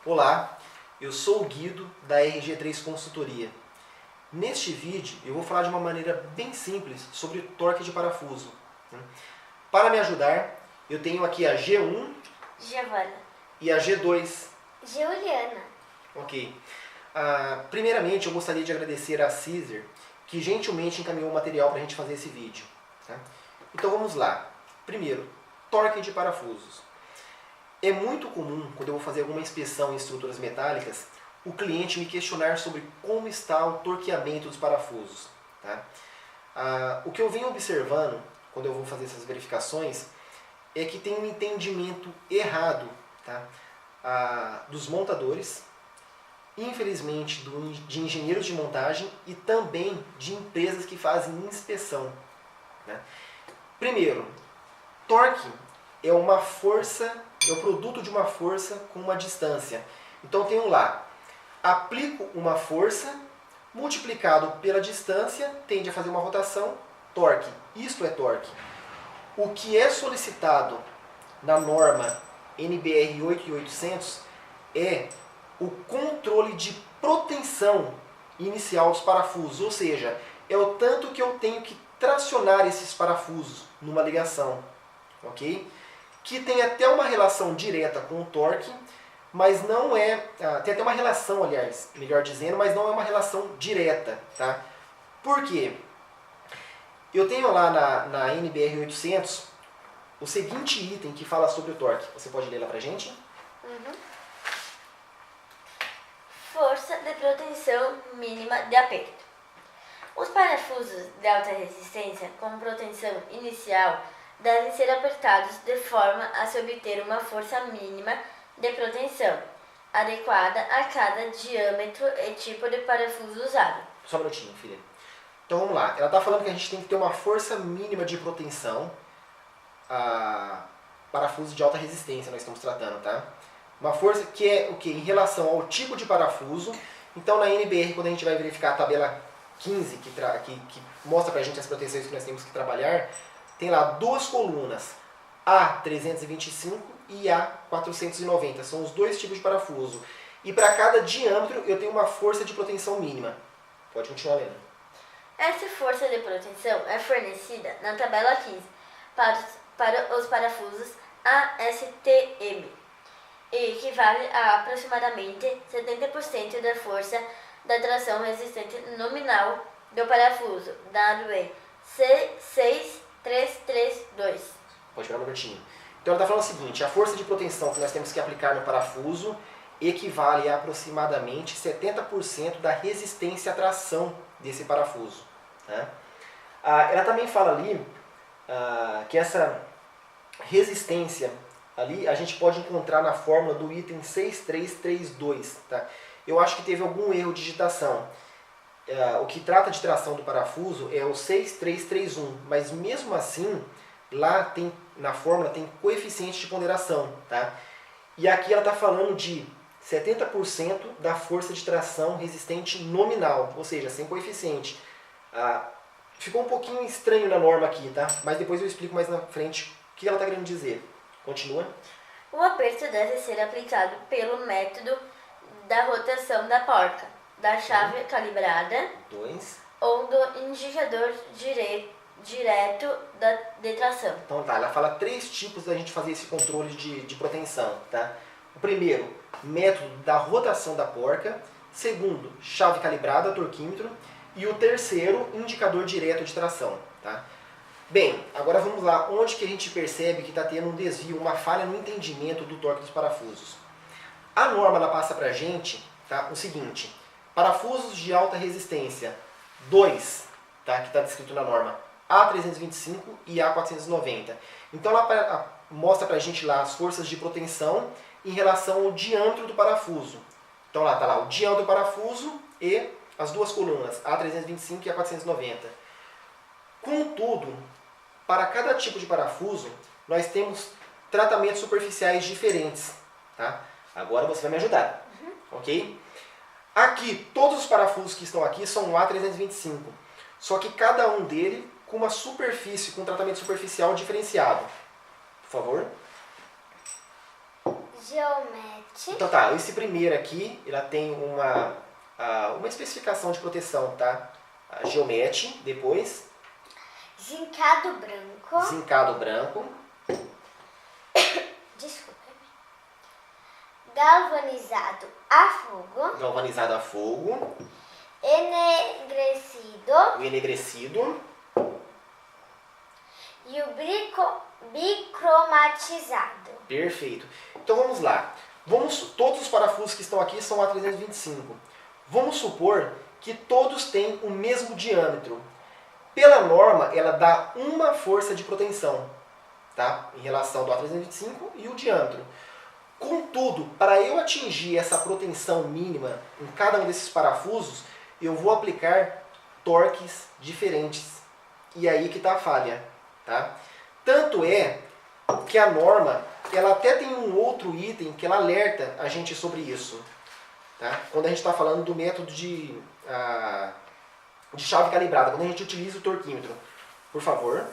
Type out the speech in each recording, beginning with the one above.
Olá, eu sou o Guido da RG3 Consultoria. Neste vídeo eu vou falar de uma maneira bem simples sobre torque de parafuso. Para me ajudar, eu tenho aqui a G1 Giovana e a G2. Juliana. Ok. Primeiramente eu gostaria de agradecer a Caesar, que gentilmente encaminhou o material para a gente fazer esse vídeo. Tá? Então vamos lá. Primeiro, torque de parafusos. É muito comum, quando eu vou fazer alguma inspeção em estruturas metálicas, o cliente me questionar sobre como está o torqueamento dos parafusos. Tá? O que eu venho observando, quando eu vou fazer essas verificações, é que tem um entendimento errado, tá? Dos montadores, infelizmente de engenheiros de montagem e também de empresas que fazem inspeção. Né? Primeiro, torque é uma força, é o produto de uma força com uma distância. Então eu tenho lá, aplico uma força, multiplicado pela distância, tende a fazer uma rotação, torque. Isto é torque. O que é solicitado na norma NBR 8800 é o controle de proteção inicial dos parafusos, ou seja, é o tanto que eu tenho que tracionar esses parafusos numa ligação, ok? Que tem até uma relação direta com o torque, mas não é... tem até uma relação, aliás, melhor dizendo, mas não é uma relação direta. Tá? Por quê? Eu tenho lá na NBR 800 o seguinte item que fala sobre o torque. Você pode ler lá pra gente? Força de proteção mínima de aperto. Os parafusos de alta resistência com proteção inicial devem ser apertados de forma a se obter uma força mínima de proteção, adequada a cada diâmetro e tipo de parafuso usado. Só um minutinho, filha. Então vamos lá. Ela está falando que a gente tem que ter uma força mínima de proteção a parafuso de alta resistência, nós estamos tratando, tá? Uma força que é o que? Em relação ao tipo de parafuso. Então na NBR, quando a gente vai verificar a tabela 15, que mostra pra gente as proteções que nós temos que trabalhar, tem lá duas colunas, A325 e A490. São os dois tipos de parafuso. E para cada diâmetro eu tenho uma força de proteção mínima. Pode continuar lendo. Essa força de proteção é fornecida na tabela 15 para os parafusos ASTM e equivale a aproximadamente 70% da força da tração resistente nominal do parafuso, dado em C6332. Pode pegar um minutinho. Então ela está falando o seguinte, a força de proteção que nós temos que aplicar no parafuso equivale a aproximadamente 70% da resistência à tração desse parafuso. Né? Ela também fala ali que essa resistência ali a gente pode encontrar na fórmula do item 6332. Tá? Eu acho que teve algum erro de digitação. O que trata de tração do parafuso é o 6331, mas mesmo assim, lá na fórmula tem coeficiente de ponderação. Tá? E aqui ela está falando de 70% da força de tração resistente nominal, ou seja, sem coeficiente. Ficou um pouquinho estranho na norma aqui, tá? Mas depois eu explico mais na frente o que ela está querendo dizer. Continua. O aperto deve ser aplicado pelo método da rotação da porca, da chave calibrada 2. ou do indicador direto de tração. Então tá, ela fala 3 tipos da gente fazer esse controle de proteção, tá? O primeiro, método da rotação da porca. Segundo, chave calibrada, torquímetro. E o terceiro, indicador direto de tração, tá? Bem, agora vamos lá, onde que a gente percebe que está tendo um desvio, uma falha no entendimento do torque dos parafusos. A norma ela passa pra gente, tá, o seguinte, parafusos de alta resistência 2, tá, que está descrito na norma, A325 e A490. Então ela mostra pra gente lá as forças de proteção em relação ao diâmetro do parafuso. Então lá está lá o diâmetro do parafuso e as duas colunas, A325 e A490. Contudo, para cada tipo de parafuso, nós temos tratamentos superficiais diferentes. Tá? Agora você vai me ajudar. Ok? Aqui, todos os parafusos que estão aqui são A325. Só que cada um dele com uma superfície, com um tratamento superficial diferenciado. Por favor. Geomet. Então tá, esse primeiro aqui, ela tem uma especificação de proteção, tá? A Geomet, depois Zincado branco. zincado branco, Desculpa. Galvanizado a fogo. galvanizado a fogo, Enegrecido. o enegrecido E o bicromatizado. Perfeito. Então vamos lá. Todos os parafusos que estão aqui são A325. Vamos supor que todos têm o mesmo diâmetro. Pela norma, ela dá uma força de proteção, tá? Em relação do A325 e o diâmetro. Contudo, para eu atingir essa proteção mínima em cada um desses parafusos, eu vou aplicar torques diferentes. E aí que está a falha, tá? Tanto é que a norma, ela até tem um outro item que ela alerta a gente sobre isso, tá? Quando a gente está falando do método de chave calibrada, quando a gente utiliza o torquímetro. Por favor.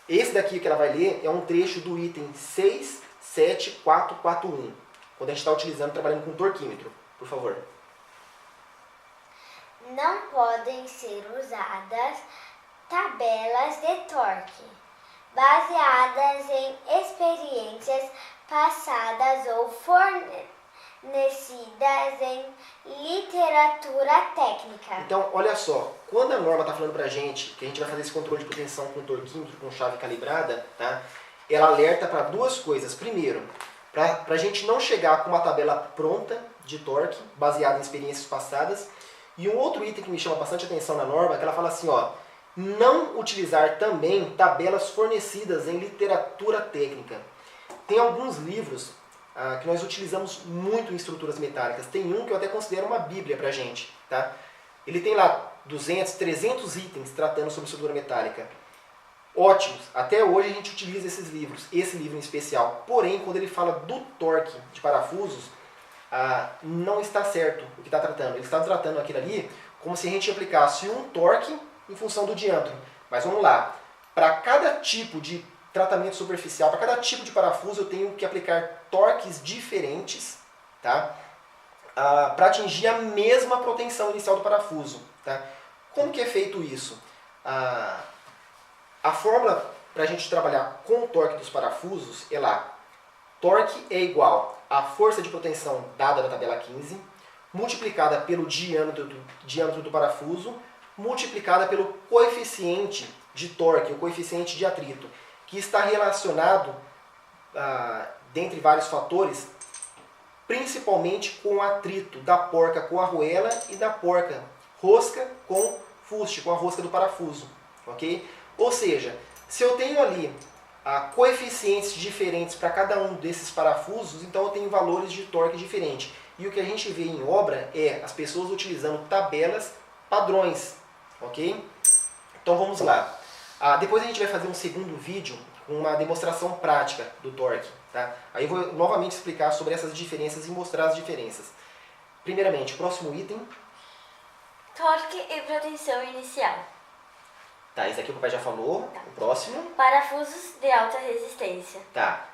Esse daqui que ela vai ler é um trecho do item 67441, quando a gente está utilizando, trabalhando com torquímetro. Por favor. Não podem ser usadas tabelas de torque baseadas em experiências passadas ou fornecidas em literatura técnica. Então, olha só, quando a norma está falando para a gente que a gente vai fazer esse controle de proteção com torquímetro, com chave calibrada, tá? Ela alerta para duas coisas. Primeiro, para a gente não chegar com uma tabela pronta de torque, baseada em experiências passadas. E um outro item que me chama bastante atenção na norma é que ela fala assim, ó, não utilizar também tabelas fornecidas em literatura técnica. Tem alguns livros que nós utilizamos muito em estruturas metálicas. Tem um que eu até considero uma bíblia pra gente, tá? Ele tem lá 200, 300 itens tratando sobre estrutura metálica. Ótimos. Até hoje a gente utiliza esses livros, esse livro em especial. Porém, quando ele fala do torque de parafusos, não está certo o que está tratando. Ele está tratando aquilo ali como se a gente aplicasse um torque em função do diâmetro. Mas vamos lá. Para cada tipo de tratamento superficial, para cada tipo de parafuso, eu tenho que aplicar torques diferentes, tá? Para atingir a mesma proteção inicial do parafuso. Tá? Como que é feito isso? A fórmula para a gente trabalhar com o torque dos parafusos é lá. Torque é igual à força de proteção dada na tabela 15, multiplicada pelo diâmetro do parafuso, multiplicada pelo coeficiente de torque, o coeficiente de atrito, que está relacionado, dentre vários fatores, principalmente com o atrito da porca com a arruela e da porca rosca com fuste, com a rosca do parafuso. Ok? Ou seja, se eu tenho ali coeficientes diferentes para cada um desses parafusos, então eu tenho valores de torque diferentes. E o que a gente vê em obra é as pessoas utilizando tabelas padrões. Ok? Então vamos lá. Depois a gente vai fazer um segundo vídeo com uma demonstração prática do torque. Tá? Aí eu vou novamente explicar sobre essas diferenças e mostrar as diferenças. Primeiramente, próximo item. Torque e proteção inicial. Tá, esse aqui o papai já falou. Tá. O próximo. Parafusos de alta resistência. Tá.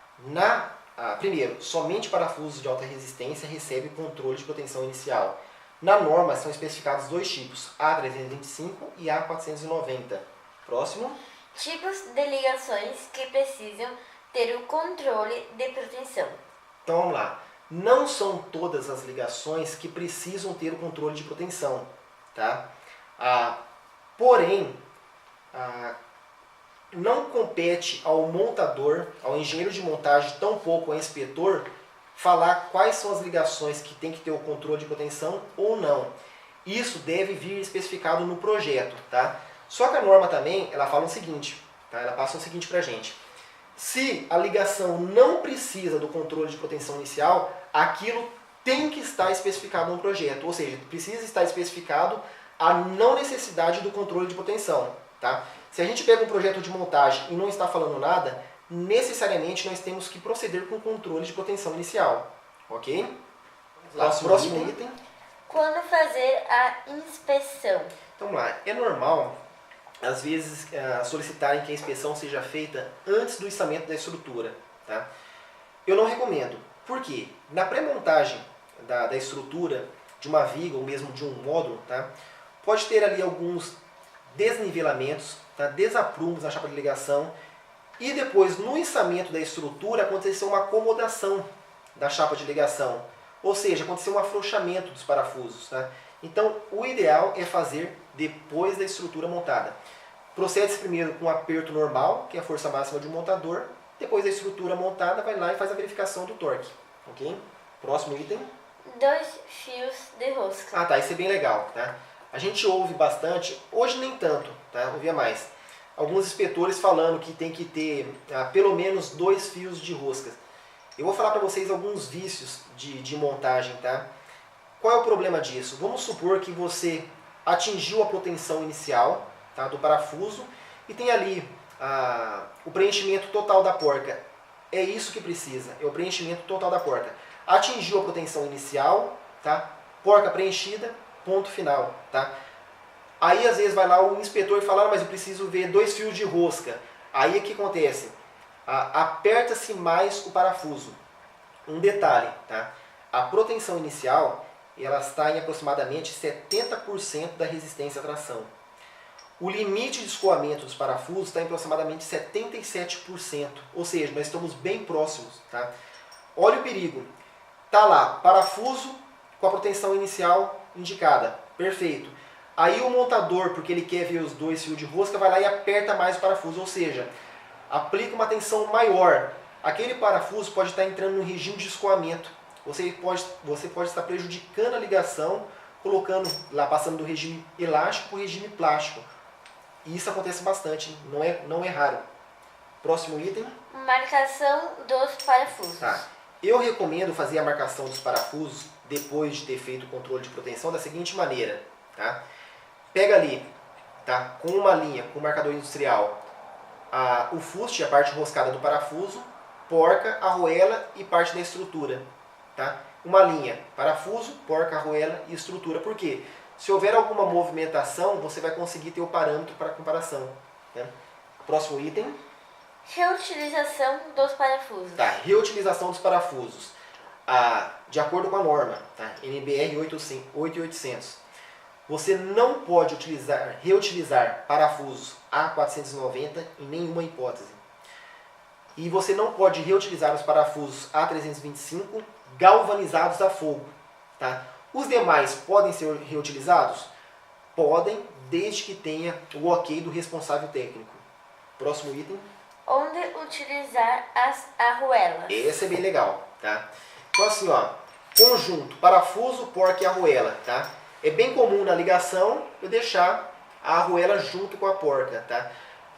Primeiro, somente parafusos de alta resistência recebem controle de proteção inicial. Na norma são especificados dois tipos, A325 e A490. Próximo. Tipos de ligações que precisam ter o controle de proteção. Então vamos lá. Não são todas as ligações que precisam ter o controle de proteção. Tá? Porém, não compete ao montador, ao engenheiro de montagem, tampouco ao inspetor, falar quais são as ligações que tem que ter o controle de proteção ou não. Isso deve vir especificado no projeto. Tá? Só que a norma também, ela fala o seguinte, tá? Ela passa o seguinte pra gente. Se a ligação não precisa do controle de proteção inicial, aquilo tem que estar especificado no projeto. Ou seja, precisa estar especificado a não necessidade do controle de proteção. Tá? Se a gente pega um projeto de montagem e não está falando nada, necessariamente nós temos que proceder com o controle de proteção inicial. Ok? Próximo item. Quando fazer a inspeção? Então vamos lá. É normal, às vezes, solicitarem que a inspeção seja feita antes do içamento da estrutura. Tá? Eu não recomendo. Por quê? Na pré-montagem da estrutura de uma viga ou mesmo de um módulo, tá? Pode ter ali alguns desnivelamentos, tá? Desaprumos na chapa de ligação e depois no içamento da estrutura aconteceu uma acomodação da chapa de ligação, ou seja, aconteceu um afrouxamento dos parafusos. Tá? Então o ideal é fazer depois da estrutura montada. Procede-se primeiro com um aperto normal, que é a força máxima de um montador. Depois da estrutura montada, vai lá e faz a verificação do torque. Ok? Próximo item. 2 fios de rosca. Ah tá, isso é bem legal. Tá? A gente ouve bastante, hoje nem tanto, tá? Ouvia mais. Alguns inspetores falando que tem que ter pelo menos 2 fios de rosca. Eu vou falar para vocês alguns vícios de montagem. Tá? Qual é o problema disso? Vamos supor que você atingiu a potência inicial, tá, do parafuso e tem ali o preenchimento total da porca. É isso que precisa, é o preenchimento total da porca. Atingiu a proteção inicial, tá? Porca preenchida, ponto final. Tá? Aí às vezes vai lá o inspetor e fala, mas eu preciso ver 2 fios de rosca. Aí o que acontece? Aperta-se mais o parafuso. Um detalhe, tá? A proteção inicial ela está em aproximadamente 70% da resistência à tração. O limite de escoamento dos parafusos está em aproximadamente 77%, ou seja, nós estamos bem próximos. Tá? Olha o perigo. Está lá, parafuso com a proteção inicial indicada, perfeito. Aí o montador, porque ele quer ver os 2 fios de rosca, vai lá e aperta mais o parafuso, ou seja, aplica uma tensão maior. Aquele parafuso pode estar entrando no regime de escoamento. Você pode estar prejudicando a ligação, colocando lá, passando do regime elástico para o regime plástico. E isso acontece bastante, não é raro. Próximo item. Marcação dos parafusos. Tá. Eu recomendo fazer a marcação dos parafusos depois de ter feito o controle de proteção da seguinte maneira. Tá? Pega ali, tá, com uma linha, com um marcador industrial, o fuste, a parte roscada do parafuso, porca, arruela e parte da estrutura. Tá? Uma linha, parafuso, porca, arruela e estrutura. Por quê? Se houver alguma movimentação, você vai conseguir ter o parâmetro para comparação. Né? Próximo item. Reutilização dos parafusos. Tá, reutilização dos parafusos. De acordo com a norma, tá? NBR 8800. Você não pode reutilizar parafusos A490 em nenhuma hipótese. E você não pode reutilizar os parafusos A325 galvanizados a fogo. Tá? Os demais podem ser reutilizados? Podem, desde que tenha o ok do responsável técnico. Próximo item. Onde utilizar as arruelas. Esse é bem legal. Tá? Então assim, ó, conjunto, parafuso, porca e arruela. Tá? É bem comum na ligação eu deixar a arruela junto com a porca. Tá?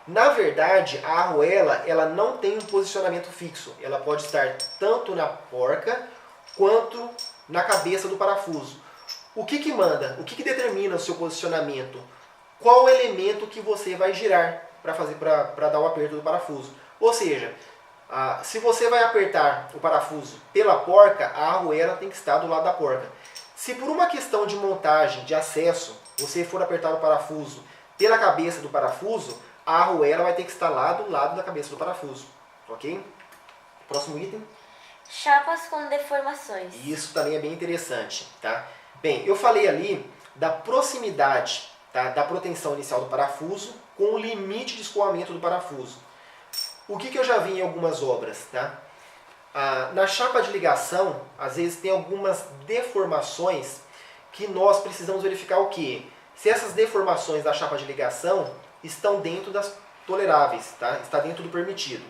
Na verdade, a arruela ela não tem um posicionamento fixo. Ela pode estar tanto na porca quanto na cabeça do parafuso. O que manda? O que determina o seu posicionamento? Qual elemento que você vai girar para dar o aperto do parafuso? Ou seja, se você vai apertar o parafuso pela porca, a arruela tem que estar do lado da porca. Se por uma questão de montagem, de acesso, você for apertar o parafuso pela cabeça do parafuso, a arruela vai ter que estar lá do lado da cabeça do parafuso. Ok? Próximo item. Chapas com deformações. Isso também é bem interessante. Tá? Bem, eu falei ali da proximidade, tá, da proteção inicial do parafuso com o limite de escoamento do parafuso. O que eu já vi em algumas obras? Tá? Na chapa de ligação, às vezes tem algumas deformações que nós precisamos verificar o quê? Se essas deformações da chapa de ligação estão dentro das toleráveis, tá? Está dentro do permitido.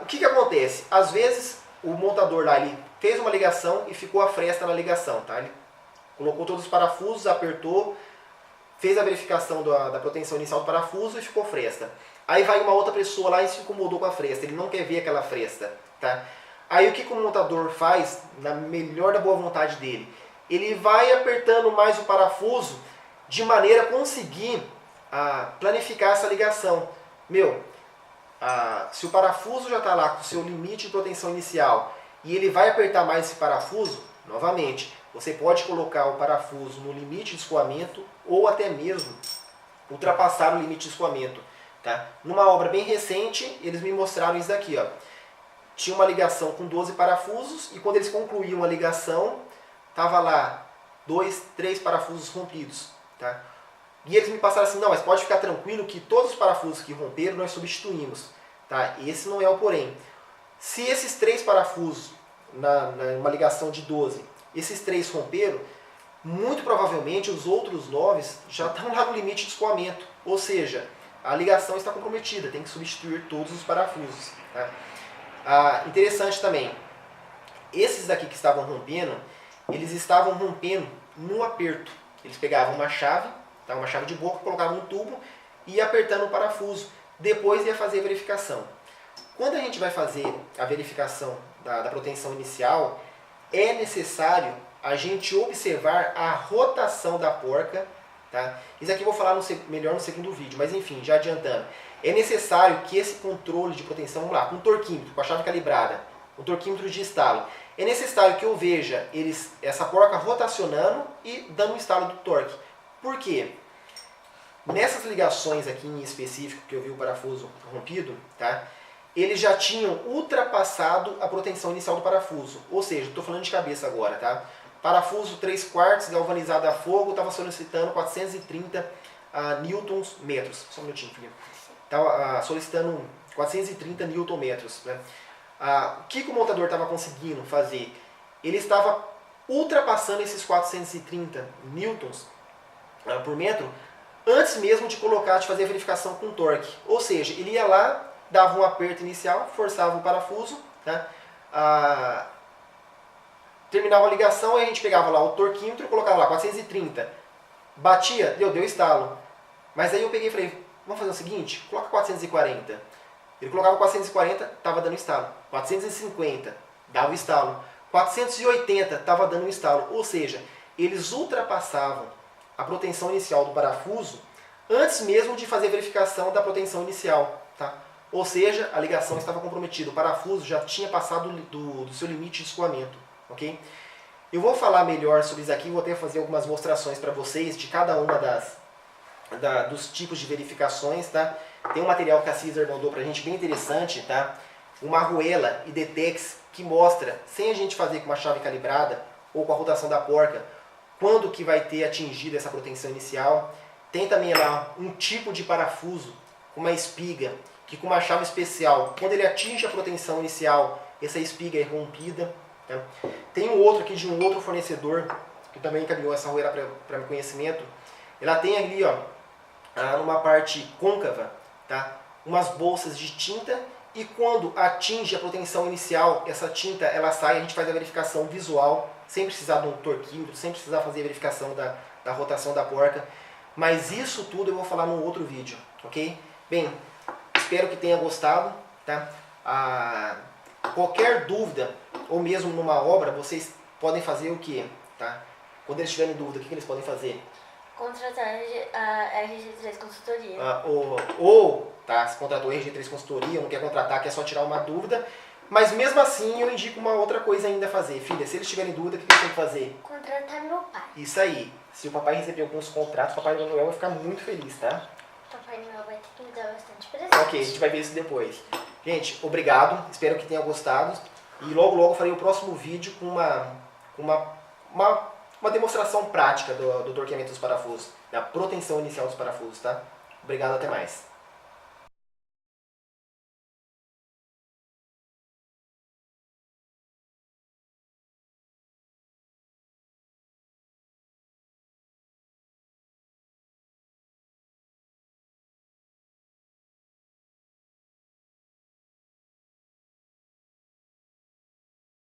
O que acontece? Às vezes o montador lá ele fez uma ligação e ficou a fresta na ligação. Tá? Ele colocou todos os parafusos, apertou, fez a verificação da proteção inicial do parafuso e ficou fresta. Aí vai uma outra pessoa lá e se incomodou com a fresta, ele não quer ver aquela fresta. Tá? Aí o que o montador faz, na melhor da boa vontade dele? Ele vai apertando mais o parafuso de maneira a conseguir planificar essa ligação. Se o parafuso já está lá com o seu limite de proteção inicial e ele vai apertar mais esse parafuso, novamente, você pode colocar o parafuso no limite de escoamento ou até mesmo ultrapassar o limite de escoamento. Tá? Numa obra bem recente, eles me mostraram isso daqui. Ó. tinha uma ligação com 12 parafusos e quando eles concluíam a ligação, tava lá 2, 3 parafusos rompidos, tá? E eles me passaram assim, não, mas pode ficar tranquilo que todos os parafusos que romperam nós substituímos, tá? Esse não é o porém. Se esses 3 parafusos, numa ligação de 12, esses 3 romperam, muito provavelmente os outros 9 já estão lá no limite de escoamento, ou seja, a ligação está comprometida, tem que substituir todos os parafusos, tá? Interessante também, esses daqui que estavam rompendo, eles estavam rompendo no aperto. Eles pegavam uma chave, tá? Uma chave de boca, colocavam um tubo e ia apertando o parafuso. Depois ia fazer a verificação. Quando a gente vai fazer a verificação da proteção inicial, é necessário a gente observar a rotação da porca. Tá? Isso aqui eu vou falar melhor no segundo vídeo, mas enfim, já adiantando. É necessário que esse controle de proteção, vamos lá, com o torquímetro, com a chave calibrada, o torquímetro de estalo, é necessário que eu veja essa porca rotacionando e dando um estalo do torque. Por quê? Nessas ligações aqui em específico, que eu vi o parafuso rompido, tá? Eles já tinham ultrapassado a proteção inicial do parafuso. Ou seja, estou falando de cabeça agora, tá? Parafuso 3/4 galvanizado a fogo, estava solicitando 430 newtons metros. Só um minutinho, filho. Estava solicitando 430 newton metros, né? O que o montador estava conseguindo fazer? Ele estava ultrapassando esses 430 newtons por metro antes mesmo de fazer a verificação com torque. Ou seja, ele ia lá, dava um aperto inicial, forçava o parafuso, né? Terminava a ligação e a gente pegava lá o torquímetro, colocava lá 430, batia, deu estalo. Mas aí eu peguei e falei, vamos fazer o seguinte, coloca 440. Ele colocava 440, estava dando estalo. 450, dava estalo. 480, estava dando estalo. Ou seja, eles ultrapassavam a proteção inicial do parafuso antes mesmo de fazer a verificação da proteção inicial. Tá? Ou seja, a ligação estava comprometida. O parafuso já tinha passado do seu limite de escoamento. Okay? Eu vou falar melhor sobre isso aqui, vou até fazer algumas demonstrações para vocês de cada uma dos tipos de verificações. Tá? Tem um material que a Caesar mandou pra gente bem interessante, tá? Uma arruela e Detex que mostra, sem a gente fazer com uma chave calibrada ou com a rotação da porca, quando que vai ter atingido essa proteção inicial. Tem também lá um tipo de parafuso, uma espiga, que com uma chave especial, quando ele atinge a proteção inicial, essa espiga é rompida. Tá? Tem um outro aqui de um outro fornecedor, que também encaminhou essa arruela para meu conhecimento. Ela tem ali, ó, numa parte côncava, tá? Umas bolsas de tinta e quando atinge a proteção inicial, essa tinta ela sai, a gente faz a verificação visual, sem precisar de um torquímetro, sem precisar fazer a verificação da rotação da porca. Mas isso tudo eu vou falar num outro vídeo, ok? Bem, espero que tenha gostado, tá? Qualquer dúvida, ou mesmo numa obra, vocês podem fazer o quê? Tá? Quando eles tiverem dúvida, o que eles podem fazer? Contratar a RG3 Consultoria. Tá, se contratou a RG3 Consultoria, não quer contratar, quer só tirar uma dúvida. Mas mesmo assim eu indico uma outra coisa ainda a fazer. Filha, se eles tiverem dúvida, o que eles têm que fazer? Contratar meu pai. Isso aí. Se o papai receber alguns contratos, o Papai Noel vai ficar muito feliz, tá? O Papai Noel vai ter que me dar bastante presente. Ok, a gente vai ver isso depois. Gente, obrigado. Espero que tenha gostado. E logo logo farei o próximo vídeo com uma demonstração prática do torqueamento dos parafusos, da proteção inicial dos parafusos, tá? Obrigado, até mais.